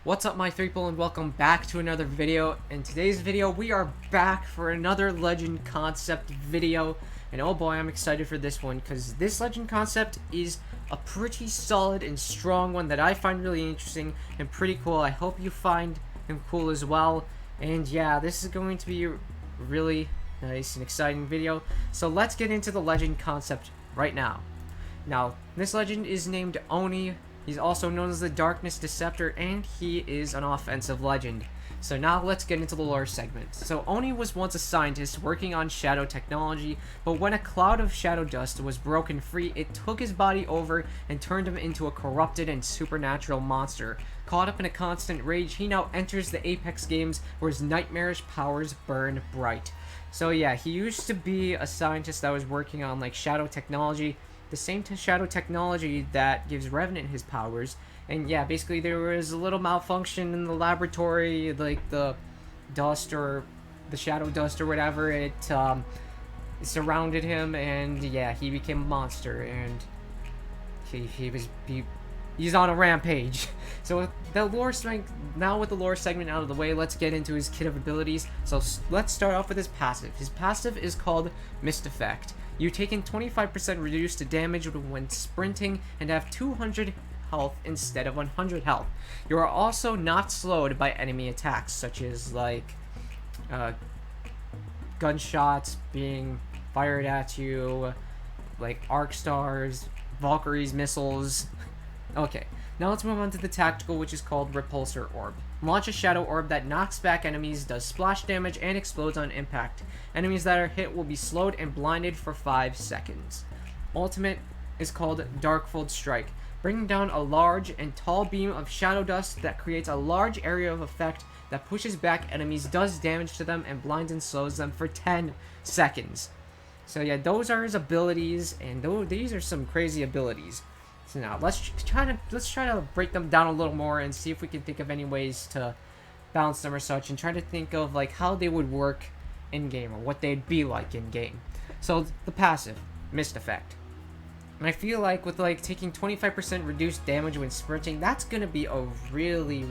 What's up, my people, and welcome back to another video. In today's video, we are back for another legend concept video, and oh boy, I'm excited for this one because this legend concept is a pretty solid and strong one that I find really interesting and pretty cool. I hope you find him cool as well. And yeah, this is going to be a really nice and exciting video. So let's get into the legend concept right now. Now, this legend is named Oni. He's also known as the Darkness Deceptor, and he is an offensive legend. So now let's get into the lore segment. So Oni was once a scientist working on shadow technology, but when a cloud of shadow dust was broken free, it took his body over and turned him into a corrupted and supernatural monster. Caught up in a constant rage, he now enters the Apex games where his nightmarish powers burn bright. So yeah, he used to be a scientist that was working on like shadow technology, the same shadow technology that gives Revenant his powers. And yeah, basically there was a little malfunction in the laboratory, like the dust or the shadow dust or whatever, it surrounded him, and yeah, he became a monster, and he's on a rampage. So with the lore strength, now with the lore segment out of the way, let's get into his kit of abilities. So let's start off with his passive. His passive is called Mist Effect. You take in 25% reduced damage when sprinting and have 200 health instead of 100 health. You are also not slowed by enemy attacks, such as like gunshots being fired at you, like arc stars, Valkyrie's missiles. Okay, now let's move on to the tactical, which is called Repulsor Orb. Launch a shadow orb that knocks back enemies, does splash damage, and explodes on impact. Enemies that are hit will be slowed and blinded for 5 seconds. Ultimate is called Darkfold Strike. Bring down a large and tall beam of shadow dust that creates a large area of effect that pushes back enemies, does damage to them, and blinds and slows them for 10 seconds. So yeah, those are his abilities, and these are some crazy abilities. So now let's try to break them down a little more and see if we can think of any ways to balance them or such, and try to think of like how they would work in game or what they'd be like in game. So the passive, Mist Effect. And I feel like with like taking 25% reduced damage when sprinting, that's gonna be a really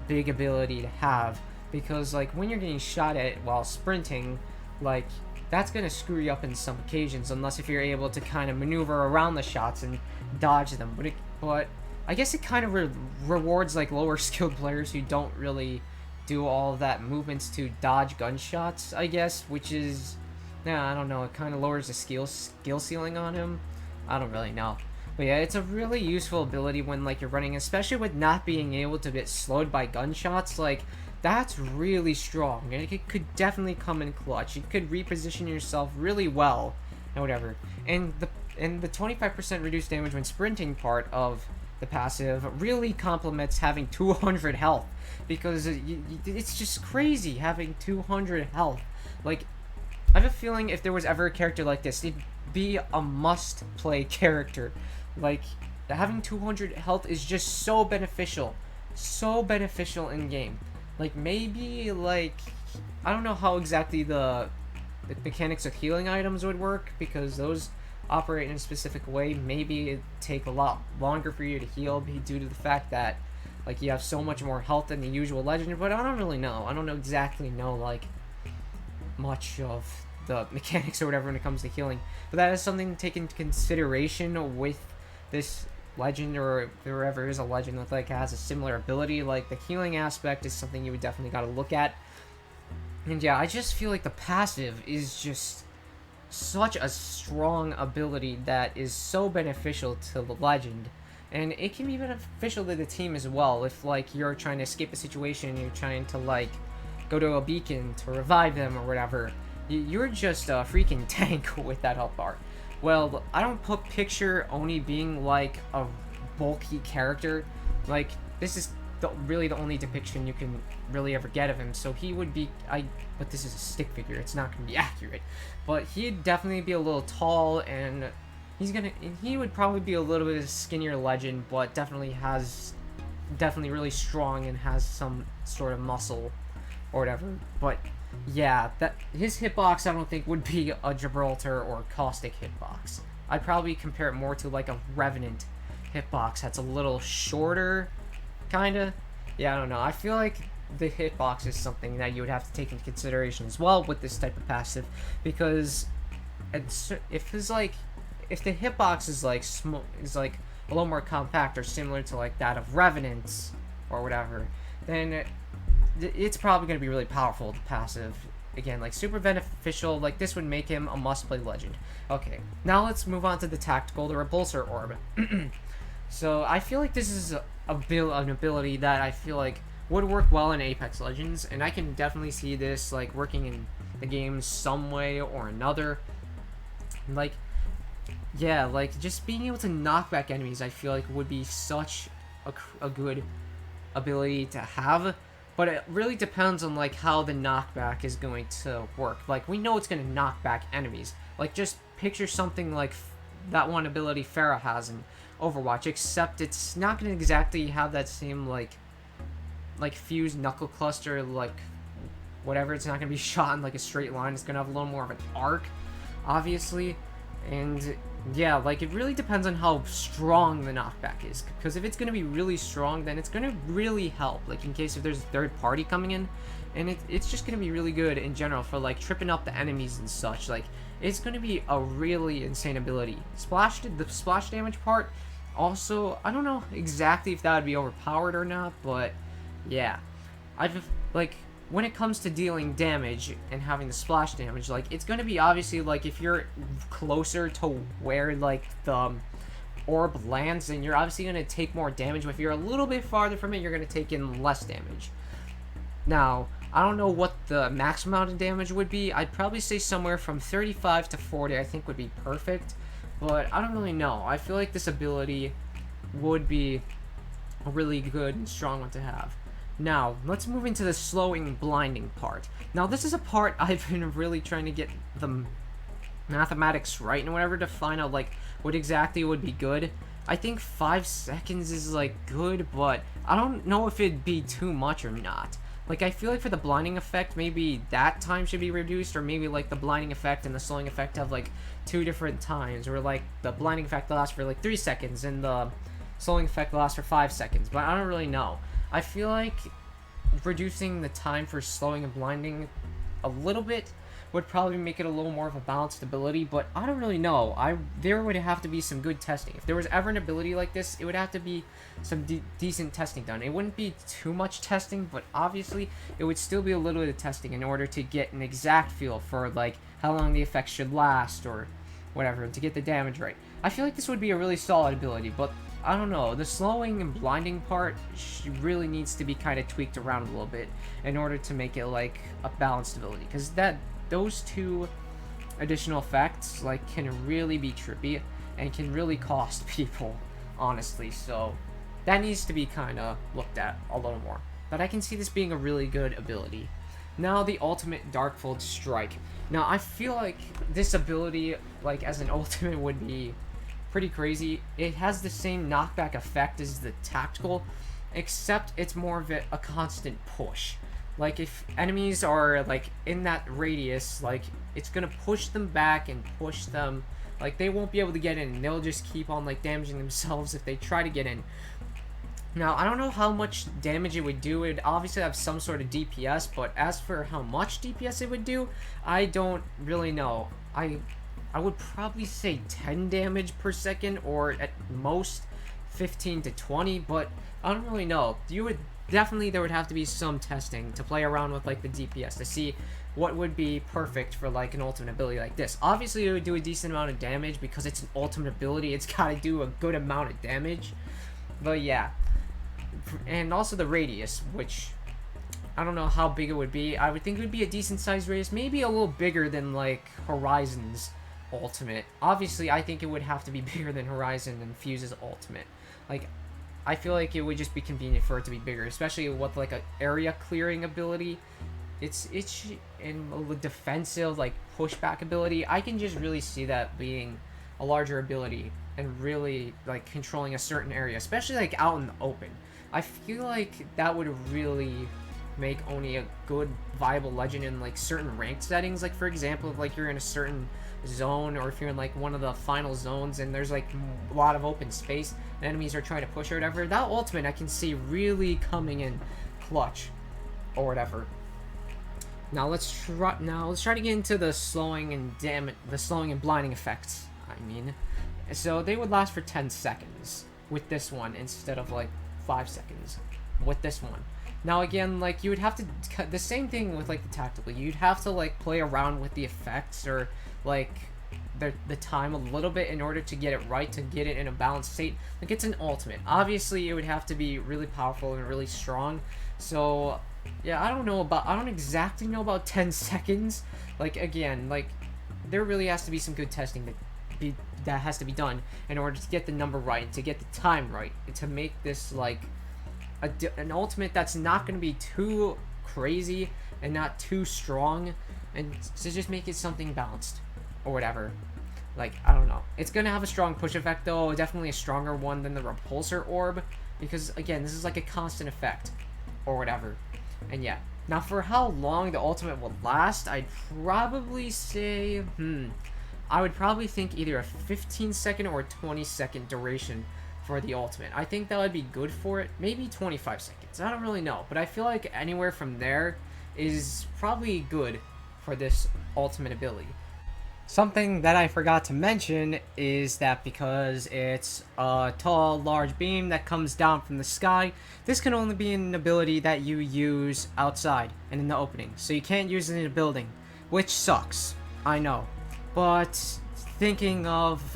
big ability to have, because like when you're getting shot at while sprinting, like that's gonna screw you up in some occasions, unless if you're able to kind of maneuver around the shots and dodge them. But I guess it kind of rewards like lower skilled players who don't really do all of that movements to dodge gunshots, I guess, which is, nah, I don't know, it kind of lowers the skill ceiling on him. I don't really know. But yeah, it's a really useful ability when like you're running, especially with not being able to get slowed by gunshots. Like, that's really strong, and it could definitely come in clutch. You could reposition yourself really well and whatever. And the 25% reduced damage when sprinting part of the passive really complements having 200 health, because it's just crazy having 200 health. Like, I have a feeling if there was ever a character like this, it'd be a must-play character. Like, having 200 health is just so beneficial in game. Like, maybe, like, I don't know how exactly the mechanics of healing items would work, because those operate in a specific way. Maybe it'd take a lot longer for you to heal due to the fact that, like, you have so much more health than the usual legend, but I don't really know. I don't exactly know, like, much of the mechanics or whatever when it comes to healing. But that is something to take into consideration with this legend, or if there ever is a legend that like has a similar ability. Like, the healing aspect is something you would definitely got to look at. And yeah, I just feel like the passive is just such a strong ability that is so beneficial to the legend, and it can be beneficial to the team as well. If like you're trying to escape a situation, you're trying to like go to a beacon to revive them or whatever, you're just a freaking tank with that health bar. Well, I don't picture Oni being like a bulky character. Like, this is really the only depiction you can really ever get of him. So he would be, but this is a stick figure, it's not going to be accurate. But he'd definitely be a little tall, and he would probably be a little bit of a skinnier legend, but definitely really strong and has some sort of muscle or whatever. But yeah, that his hitbox I don't think would be a Gibraltar or Caustic hitbox. I'd probably compare it more to like a Revenant hitbox that's a little shorter, kinda. Yeah, I don't know. I feel like the hitbox is something that you would have to take into consideration as well with this type of passive, because if the hitbox is like a little more compact or similar to like that of Revenants or whatever, then it's probably going to be really powerful. The passive, again, like super beneficial. Like this would make him a must-play legend. Okay, now let's move on to the tactical, the Repulsor Orb. So I feel like this is an ability that I feel like would work well in Apex Legends, and I can definitely see this like working in the game some way or another. Like, yeah, like just being able to knock back enemies, I feel like would be such a good ability to have. But it really depends on like how the knockback is going to work. Like we know it's going to knock back enemies. Like just picture something like that one ability Pharah has in Overwatch, except it's not going to exactly have that same like fused knuckle cluster, like whatever. It's not going to be shot in like a straight line. It's going to have a little more of an arc, obviously. And yeah, like it really depends on how strong the knockback is, because if it's going to be really strong, then it's going to really help, like in case if there's a third party coming in, and it's just going to be really good in general for like tripping up the enemies and such. Like it's going to be a really insane ability. The splash damage part also, I don't know exactly if that would be overpowered or not, but yeah, I've like when it comes to dealing damage and having the splash damage, like it's going to be obviously like if you're closer to where like the orb lands, then you're obviously going to take more damage, but if you're a little bit farther from it, you're going to take in less damage. Now, I don't know what the max amount of damage would be. I'd probably say somewhere from 35 to 40 I think would be perfect, but I don't really know. I feel like this ability would be a really good and strong one to have. Now, let's move into the slowing blinding part. Now, this is a part I've been really trying to get the mathematics right and whatever to find out, like, what exactly would be good. I think 5 seconds is, like, good, but I don't know if it'd be too much or not. Like, I feel like for the blinding effect, maybe that time should be reduced, or maybe, like, the blinding effect and the slowing effect have, like, 2 different times, or, like, the blinding effect lasts for, like, 3 seconds, and the slowing effect lasts for 5 seconds, but I don't really know. I feel like reducing the time for slowing and blinding a little bit would probably make it a little more of a balanced ability, but I don't really know. There would have to be some good testing. If there was ever an ability like this, it would have to be some decent testing done. It wouldn't be too much testing, but obviously it would still be a little bit of testing in order to get an exact feel for like how long the effects should last or whatever, to get the damage right. I feel like this would be a really solid ability, but I don't know, the slowing and blinding part really needs to be kind of tweaked around a little bit in order to make it like a balanced ability, because those two additional effects like can really be trippy and can really cost people, honestly. So that needs to be kind of looked at a little more, but I can see this being a really good ability. Now, the ultimate Darkfold Strike. Now, I feel like this ability, like as an ultimate, would be pretty crazy. It has the same knockback effect as the tactical, except it's more of a constant push. Like if enemies are like in that radius, like it's gonna push them back and push them, like they won't be able to get in, and they'll just keep on like damaging themselves if they try to get in. Now, I don't know how much damage it would do. It would obviously have some sort of DPS, but as for how much DPS it would do, I don't really know. I would probably say 10 damage per second, or at most 15 to 20, but I don't really know. There would have to be some testing to play around with like the DPS to see what would be perfect for like an ultimate ability like this. Obviously, it would do a decent amount of damage because it's an ultimate ability. It's got to do a good amount of damage. But yeah, and also the radius, which I don't know how big it would be. I would think it would be a decent sized radius, maybe a little bigger than like Horizon's ultimate. Obviously, I think it would have to be bigger than Horizon and Fuse's ultimate. Like, I feel like it would just be convenient for it to be bigger, especially with like an area clearing ability. It's in a defensive like pushback ability. I can just really see that being a larger ability and really like controlling a certain area, especially like out in the open. I feel like that would really make Oni a good viable legend in like certain ranked settings. Like for example, if like you're in a certain zone, or if you're in like one of the final zones and there's like a lot of open space and enemies are trying to push or whatever, that ultimate I can see really coming in clutch or whatever. Now let's try to get into the slowing and blinding effects. I mean, so they would last for 10 seconds with this one instead of like 5 seconds with this one. Now again, like you would have to the same thing with like the tactical. You'd have to like play around with the effects or like the time a little bit in order to get it right, to get it in a balanced state. Like it's an ultimate. Obviously, it would have to be really powerful and really strong. So yeah, I don't exactly know about 10 seconds. Like again, like there really has to be some good testing that has to be done in order to get the number right, to get the time right, to make this like an ultimate that's not going to be too crazy and not too strong, and to just make it something balanced or whatever. Like I don't know, it's going to have a strong push effect though, definitely a stronger one than the repulsor orb, because again this is like a constant effect or whatever. And yeah, now for how long the ultimate will last, I'd probably say I would probably think either a 15-second or a 20-second duration for the ultimate. I think that would be good for it. Maybe 25 seconds. I don't really know, but I feel like anywhere from there is probably good for this ultimate ability. Something that I forgot to mention is that because it's a tall, large beam that comes down from the sky, this can only be an ability that you use outside and in the opening. So you can't use it in a building, which sucks. I know. But thinking of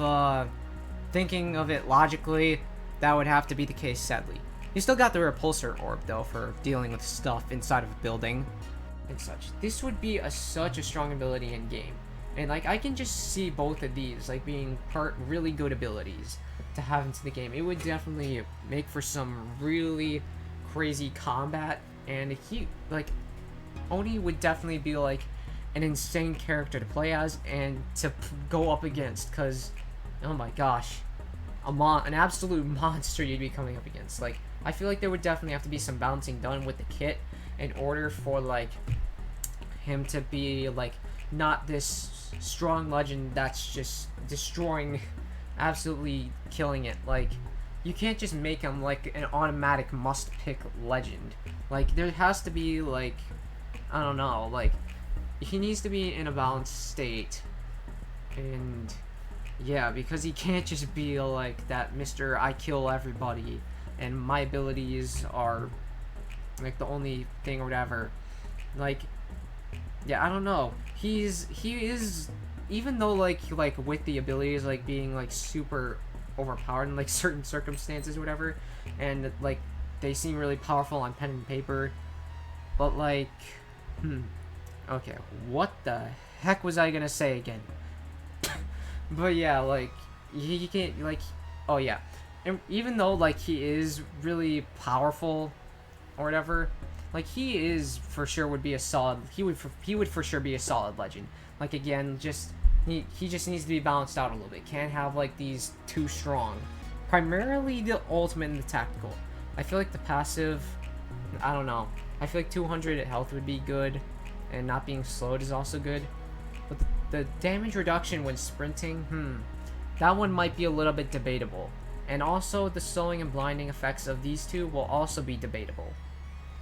it logically, that would have to be the case, sadly. You still got the repulsor orb though for dealing with stuff inside of a building and such. This would be such a strong ability in game. And like I can just see both of these like being really good abilities to have into the game. It would definitely make for some really crazy combat, and Oni would definitely be like an insane character to play as and to go up against, because oh my gosh, an absolute monster you'd be coming up against. Like I feel like there would definitely have to be some balancing done with the kit in order for like him to be like not this strong legend that's just destroying, absolutely killing it. Like you can't just make him like an automatic must pick legend. Like there has to be like, I don't know, like he needs to be in a balanced state. And yeah, because he can't just be like that Mr. I kill everybody and my abilities are like the only thing or whatever. Like yeah, I don't know. He is, even though like with the abilities like being like super overpowered in like certain circumstances or whatever, and like they seem really powerful on pen and paper, but like okay, what the heck was I gonna say again? But yeah, like he can't like, oh yeah, and even though like he is really powerful or whatever, like he is for sure would be a solid, he would for sure be a solid legend. Like again, just he just needs to be balanced out a little bit. Can't have like these too strong. Primarily the ultimate and the tactical. I feel like the passive, I don't know. I feel like 200 health would be good, and not being slowed is also good. But the damage reduction when sprinting, that one might be a little bit debatable. And also the slowing and blinding effects of these two will also be debatable.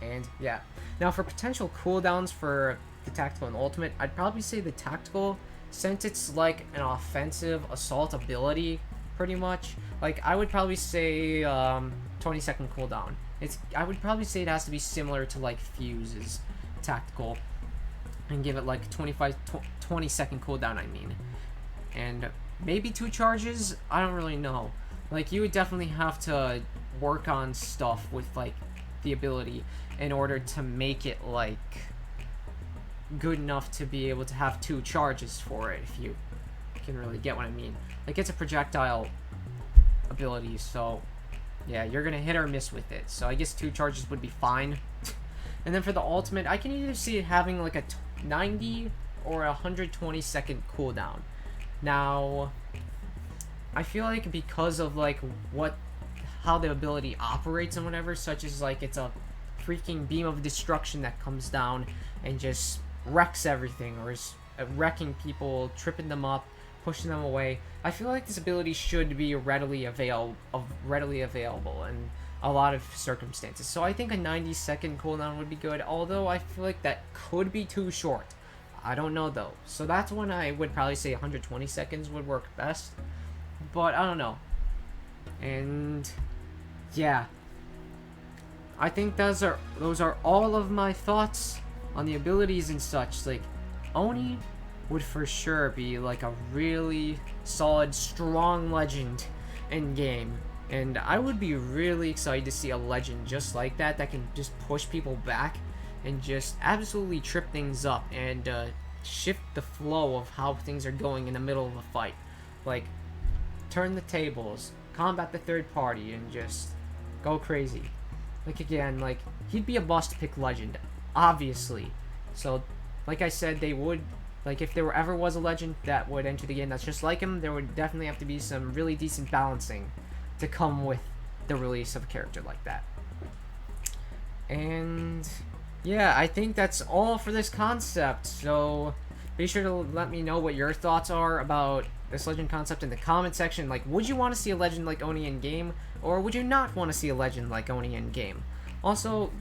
And yeah, now for potential cooldowns for the tactical and ultimate, I'd probably say the tactical, since it's like an offensive assault ability pretty much, like I would probably say 20-second cooldown. I would probably say it has to be similar to like Fuse's tactical, and give it like 20-second cooldown, I mean. And maybe 2 charges, I don't really know. Like you would definitely have to work on stuff with like the ability in order to make it like good enough to be able to have 2 charges for it, if you can really get what I mean. Like it's a projectile ability, so yeah, you're gonna hit or miss with it. So I guess 2 charges would be fine. And then for the ultimate, I can either see it having like a 90 or a 120-second cooldown. Now I feel like because of like how the ability operates and whatever, such as like it's a freaking beam of destruction that comes down and just wrecks everything, or is wrecking people, tripping them up, pushing them away. I feel like this ability should be readily available in a lot of circumstances. So I think a 90-second cooldown would be good, although I feel like that could be too short. I don't know though. So that's when I would probably say 120 seconds would work best. But I don't know. And yeah, I think those are all of my thoughts on the abilities and such. Like, Oni would for sure be like a really solid, strong legend in game, and I would be really excited to see a legend just like that can just push people back and just absolutely trip things up and shift the flow of how things are going in the middle of a fight. Like, turn the tables, combat the third party, and just go crazy. Like, again, like, he'd be a must-pick legend, obviously. So, like I said, they would, like, if there ever was a legend that would enter the game that's just like him, there would definitely have to be some really decent balancing to come with the release of a character like that. And yeah, I think that's all for this concept. So be sure to let me know what your thoughts are about this legend concept in the comment section. Like, would you want to see a legend like Oni in game, or would you not want to see a legend like Oni in game? Also,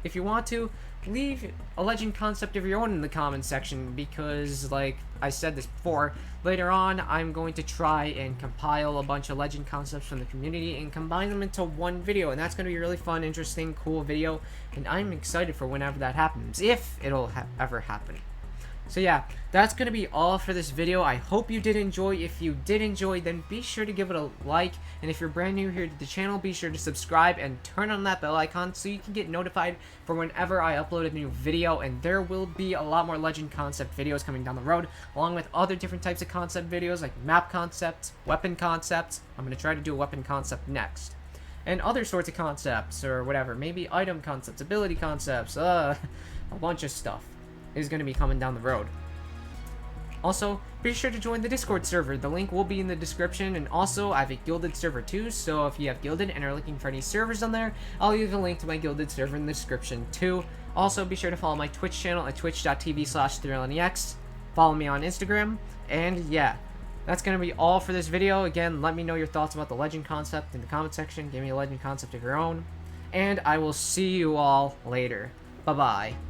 if you want to, leave a legend concept of your own in the comment section, because, like I said this before, later on I'm going to try and compile a bunch of legend concepts from the community and combine them into one video, and that's going to be a really fun, interesting, cool video, and I'm excited for whenever that happens, if it'll ever happen. So yeah, that's going to be all for this video. I hope you did enjoy. If you did enjoy, then be sure to give it a like. And if you're brand new here to the channel, be sure to subscribe and turn on that bell icon so you can get notified for whenever I upload a new video. And there will be a lot more legend concept videos coming down the road, along with other different types of concept videos like map concepts, weapon concepts. I'm going to try to do a weapon concept next. And other sorts of concepts, or whatever. Maybe item concepts, ability concepts, a bunch of stuff is going to be coming down the road. Also, be sure to join the Discord server. The link will be in the description, and also I have a Guilded server too, so if you have Guilded and are looking for any servers on there, I'll leave a link to my Guilded server in the description too. Also, be sure to follow my Twitch channel at twitch.tv/ThrillerNEX. Follow me on Instagram, and yeah, that's going to be all for this video. Again, let me know your thoughts about the legend concept in the comment section. Give me a legend concept of your own, and I will see you all later. Bye-bye.